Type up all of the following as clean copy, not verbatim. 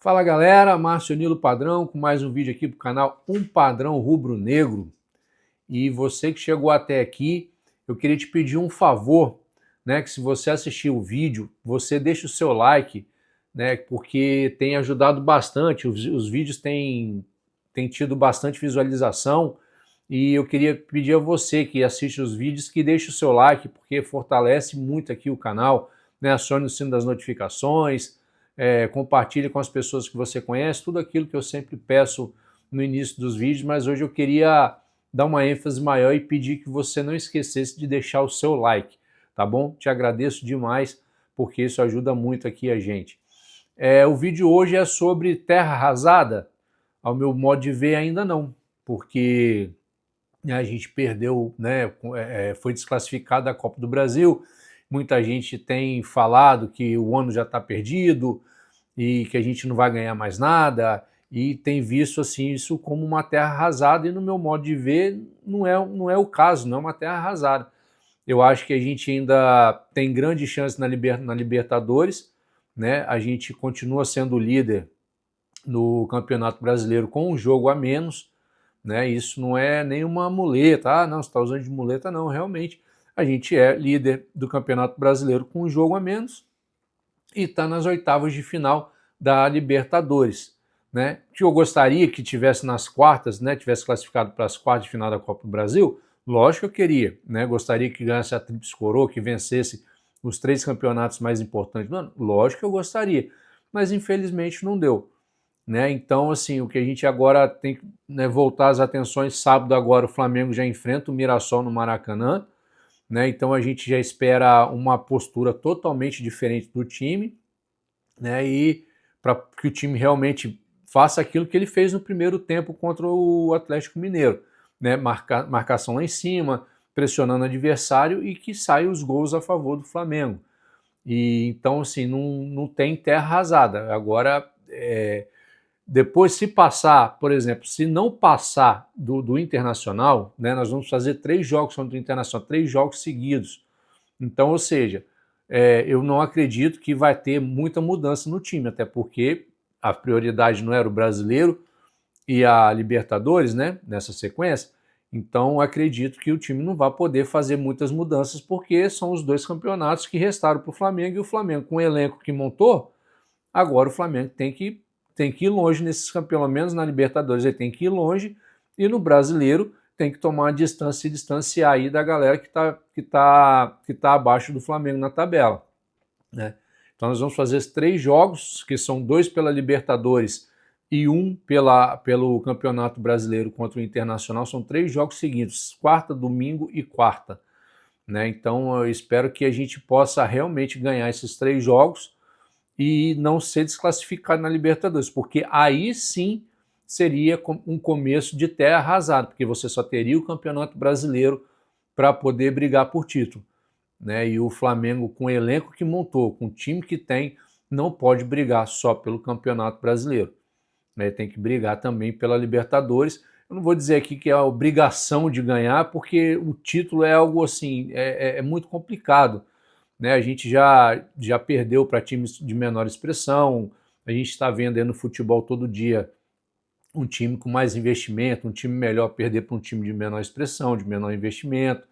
Fala galera, Márcio Nilo Padrão com mais um vídeo aqui para o canal Um Padrão Rubro-Negro. E você que chegou até aqui, eu queria te pedir um favor, né? Que se você assistir o vídeo, você deixa o seu like, né? Porque tem ajudado bastante, os vídeos têm tido bastante visualização. E eu queria pedir a você que assiste os vídeos que deixe o seu like, porque fortalece muito aqui o canal, né? Acione o sino das notificações, compartilhe com as pessoas que você conhece, tudo aquilo que eu sempre peço no início dos vídeos, mas hoje eu queria dar uma ênfase maior e pedir que você não esquecesse de deixar o seu like, tá bom? Te agradeço demais, porque isso ajuda muito aqui a gente. O vídeo hoje é sobre terra arrasada. Ao meu modo de ver, ainda não, porque a gente perdeu, né, foi desclassificado da Copa do Brasil. Muita gente tem falado que o ano já está perdido e que a gente não vai ganhar mais nada, e tem visto assim isso como uma terra arrasada, e no meu modo de ver não é o caso, não é uma terra arrasada. Eu acho que a gente ainda tem grande chance na Libertadores, né? A gente continua sendo líder no Campeonato Brasileiro com um jogo a menos, né? Isso não é nenhuma muleta, não, você está usando de muleta, não, realmente a gente é líder do Campeonato Brasileiro com um jogo a menos e está nas oitavas de final da Libertadores, né? Que eu gostaria que tivesse nas quartas, né? Tivesse classificado para as quartas de final da Copa do Brasil, lógico que eu queria, né? Gostaria que ganhasse a Tríplice Coroa, que vencesse os 3 campeonatos mais importantes do ano, lógico que eu gostaria, mas infelizmente não deu. Né? Então, assim, o que a gente agora tem que, né, voltar as atenções. Sábado agora o Flamengo já enfrenta o Mirassol no Maracanã, né? Então a gente já espera uma postura totalmente diferente do time, né? E para que o time realmente faça aquilo que ele fez no primeiro tempo contra o Atlético Mineiro, né? Marcação lá em cima, pressionando o adversário e que saia os gols a favor do Flamengo. E então, assim, não tem terra arrasada. Agora, depois, se passar, por exemplo, se não passar do Internacional, né, nós vamos fazer 3 jogos contra o Internacional, 3 jogos seguidos. Então, ou seja, eu não acredito que vai ter muita mudança no time, até porque a prioridade não era o Brasileiro e a Libertadores, né, nessa sequência. Então, acredito que o time não vai poder fazer muitas mudanças, porque são os 2 campeonatos que restaram para o Flamengo, e o Flamengo, com o elenco que montou, agora o Flamengo tem que ir longe nesses campeonatos, pelo menos na Libertadores ele tem que ir longe, e no Brasileiro tem que tomar uma distância e distanciar aí da galera que tá abaixo do Flamengo na tabela, né? Então nós vamos fazer 3 jogos, que são 2 pela Libertadores e 1 pelo Campeonato Brasileiro contra o Internacional. São 3 jogos seguidos, quarta, domingo e quarta, né? Então eu espero que a gente possa realmente ganhar esses 3 jogos e não ser desclassificado na Libertadores, porque aí sim seria um começo de terra arrasada, porque você só teria o Campeonato Brasileiro para poder brigar por título, né? E o Flamengo, com o elenco que montou, com o time que tem, não pode brigar só pelo Campeonato Brasileiro, né? Tem que brigar também pela Libertadores. Eu não vou dizer aqui que é a obrigação de ganhar, porque o título é algo assim, é muito complicado, né? A gente já perdeu para times de menor expressão, a gente está vendo aí no futebol todo dia um time com mais investimento, um time melhor perder para um time de menor expressão, de menor investimento,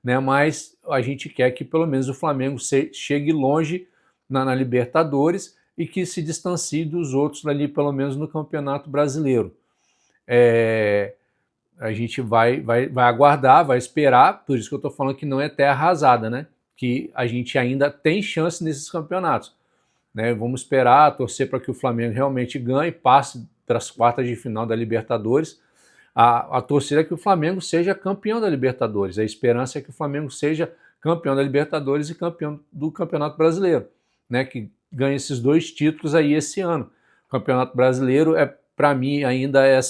né? Mas a gente quer que pelo menos o Flamengo chegue longe na Libertadores e que se distancie dos outros ali, pelo menos no Campeonato Brasileiro. A gente vai aguardar, vai esperar, por isso que eu estou falando que não é terra arrasada, né? Que a gente ainda tem chance nesses campeonatos, né? Vamos esperar, torcer para que o Flamengo realmente ganhe, passe para as quartas de final da Libertadores. A torcida é que o Flamengo seja campeão da Libertadores, a esperança é que o Flamengo seja campeão da Libertadores e campeão do Campeonato Brasileiro, né? Que ganhe esses 2 títulos aí esse ano. O Campeonato Brasileiro, para mim, ainda é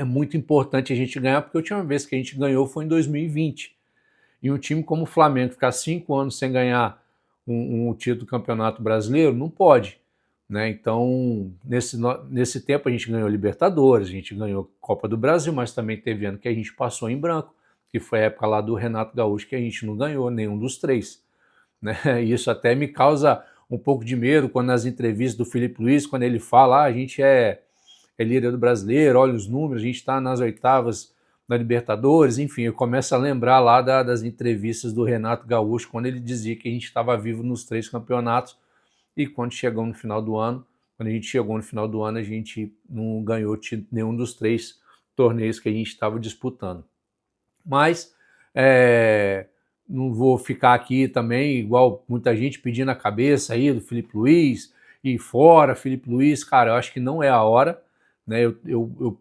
muito importante a gente ganhar, porque a última vez que a gente ganhou foi em 2020. E um time como o Flamengo ficar 5 anos sem ganhar um título do Campeonato Brasileiro, não pode, né? Então, nesse tempo a gente ganhou Libertadores, a gente ganhou Copa do Brasil, mas também teve ano que a gente passou em branco, que foi a época lá do Renato Gaúcho, que a gente não ganhou nenhum dos 3, né? E isso até me causa um pouco de medo quando nas entrevistas do Filipe Luís, quando ele fala, a gente é líder do brasileiro, olha os números, a gente está nas oitavas da Libertadores, enfim, eu começo a lembrar lá das entrevistas do Renato Gaúcho, quando ele dizia que a gente estava vivo nos 3 campeonatos, e quando chegou no final do ano, a gente não ganhou nenhum dos 3 torneios que a gente estava disputando. Mas não vou ficar aqui também, igual muita gente pedindo a cabeça aí do Filipe Luís, e fora Filipe Luís, cara, eu acho que não é a hora, né? Eu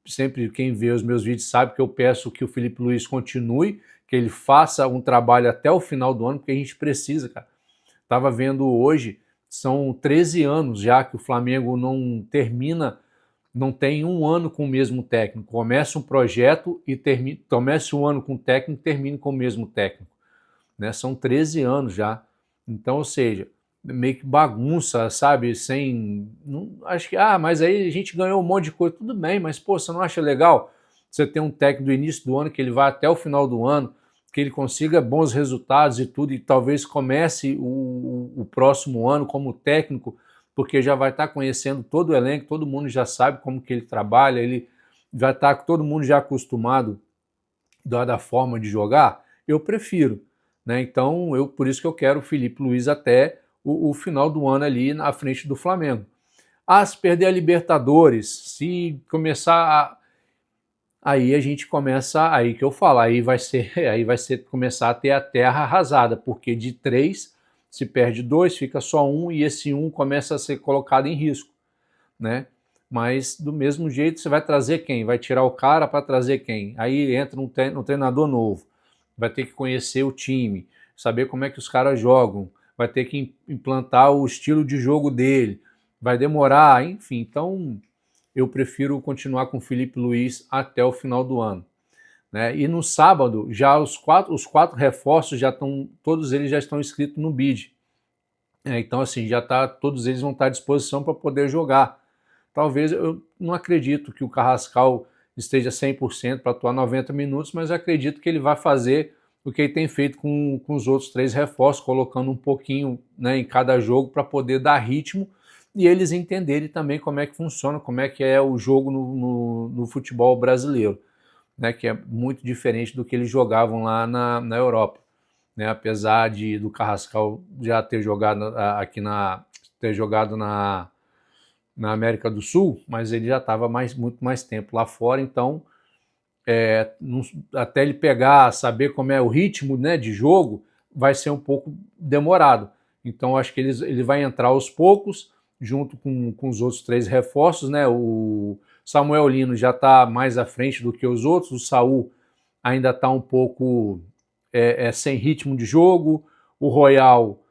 sempre, quem vê os meus vídeos sabe que eu peço que o Filipe Luís continue, que ele faça um trabalho até o final do ano, porque a gente precisa, cara. Estava vendo hoje, são 13 anos já que o Flamengo não termina, não tem um ano com o mesmo técnico. Começa um projeto e começa um ano com o técnico e termina com o mesmo técnico. Né? São 13 anos já. Então, ou seja, meio que bagunça, sabe? Acho que, mas aí a gente ganhou um monte de coisa. Tudo bem, mas, pô, você não acha legal você ter um técnico do início do ano que ele vai até o final do ano, que ele consiga bons resultados e tudo, e talvez comece o próximo ano como técnico, porque já vai estar conhecendo todo o elenco, todo mundo já sabe como que ele trabalha, ele vai estar todo mundo já acostumado da forma de jogar. Eu prefiro, né? Então, por isso que eu quero o Filipe Luís até o final do ano ali na frente do Flamengo. Se perder a Libertadores, se começar aí a gente começa, aí que eu falo, aí vai ser começar a ter a terra arrasada, porque de 3 se perde 2, fica só 1 e esse 1 começa a ser colocado em risco, né? Mas do mesmo jeito você vai trazer quem? Vai tirar o cara para trazer quem? Aí entra um treinador novo, vai ter que conhecer o time, saber como é que os caras jogam, vai ter que implantar o estilo de jogo dele, vai demorar, enfim, então eu prefiro continuar com o Filipe Luís até o final do ano. Né? E no sábado, já os quatro reforços todos eles já estão inscritos no BID. Então, assim, todos eles vão estar à disposição para poder jogar. Talvez, eu não acredito que o Carrascal esteja 100% para atuar 90 minutos, mas acredito que ele vai fazer o que ele tem feito com os outros 3 reforços, colocando um pouquinho, né, em cada jogo para poder dar ritmo e eles entenderem também como é que funciona, como é que é o jogo no futebol brasileiro, né, que é muito diferente do que eles jogavam lá na Europa. Né, apesar do Carrascal já ter jogado na América do Sul, mas ele já estava muito mais tempo lá fora, então até ele saber como é o ritmo, né, de jogo, vai ser um pouco demorado. Então acho que ele vai entrar aos poucos, junto com os outros 3 reforços, né? O Samuel Lino já está mais à frente do que os outros, o Saul ainda está um pouco sem ritmo de jogo, o Royal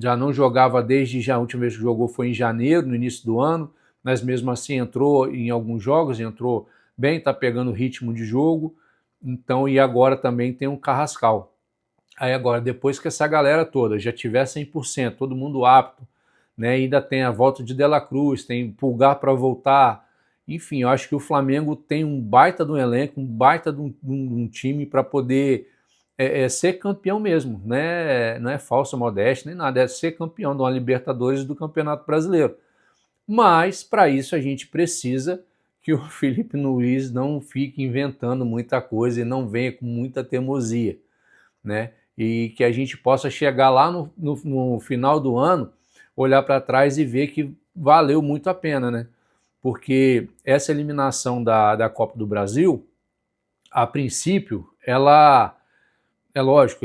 já não jogava a última vez que jogou foi em janeiro, no início do ano, mas mesmo assim entrou em alguns jogos, entrou bem, está pegando ritmo de jogo, então, e agora também tem um Carrascal. Aí agora, depois que essa galera toda já tiver 100%, todo mundo apto, né, ainda tem a volta de De La Cruz, tem Pulgar para voltar, enfim, eu acho que o Flamengo tem um baita de um elenco, um baita de um time para poder ser campeão mesmo, né? Não é falsa modéstia nem nada, é ser campeão de uma Libertadores do Campeonato Brasileiro. Mas, para isso, a gente precisa que o Filipe Luís não fique inventando muita coisa e não venha com muita teimosia, né? E que a gente possa chegar lá no final do ano, olhar para trás e ver que valeu muito a pena, né? Porque essa eliminação da Copa do Brasil, a princípio, ela é lógico,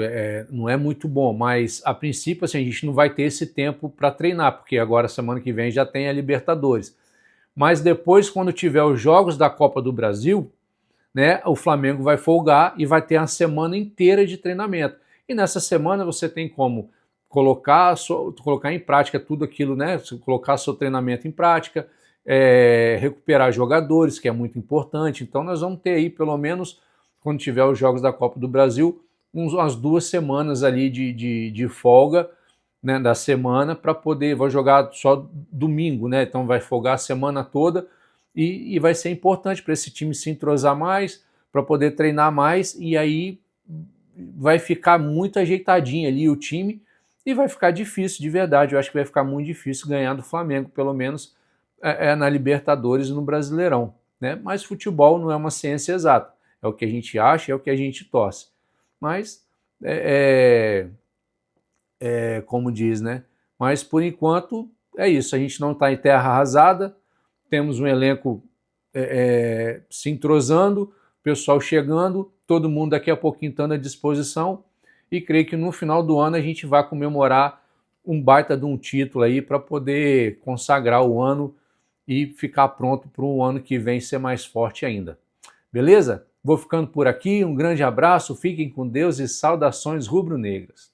não é muito bom, mas a princípio assim, a gente não vai ter esse tempo para treinar, porque agora semana que vem já tem a Libertadores. Mas depois, quando tiver os jogos da Copa do Brasil, né, o Flamengo vai folgar e vai ter uma semana inteira de treinamento. E nessa semana você tem como colocar em prática tudo aquilo, né? Colocar seu treinamento em prática, recuperar jogadores, que é muito importante. Então nós vamos ter aí, pelo menos, quando tiver os jogos da Copa do Brasil, umas 2 semanas ali de folga, né, da semana, para poder, vou jogar só domingo, né? Então vai folgar a semana toda e vai ser importante para esse time se entrosar mais, para poder treinar mais, e aí vai ficar muito ajeitadinho ali o time, e vai ficar difícil de verdade. Eu acho que vai ficar muito difícil ganhar do Flamengo, pelo menos na Libertadores e no Brasileirão, né? Mas futebol não é uma ciência exata, é o que a gente acha, é o que a gente torce. Mas, como diz, né? Mas por enquanto é isso, a gente não está em terra arrasada, temos um elenco se entrosando, pessoal chegando, todo mundo daqui a pouquinho estando à disposição, e creio que no final do ano a gente vai comemorar um baita de um título aí para poder consagrar o ano e ficar pronto para um ano que vem ser mais forte ainda. Beleza? Vou ficando por aqui, um grande abraço, fiquem com Deus e saudações rubro-negras.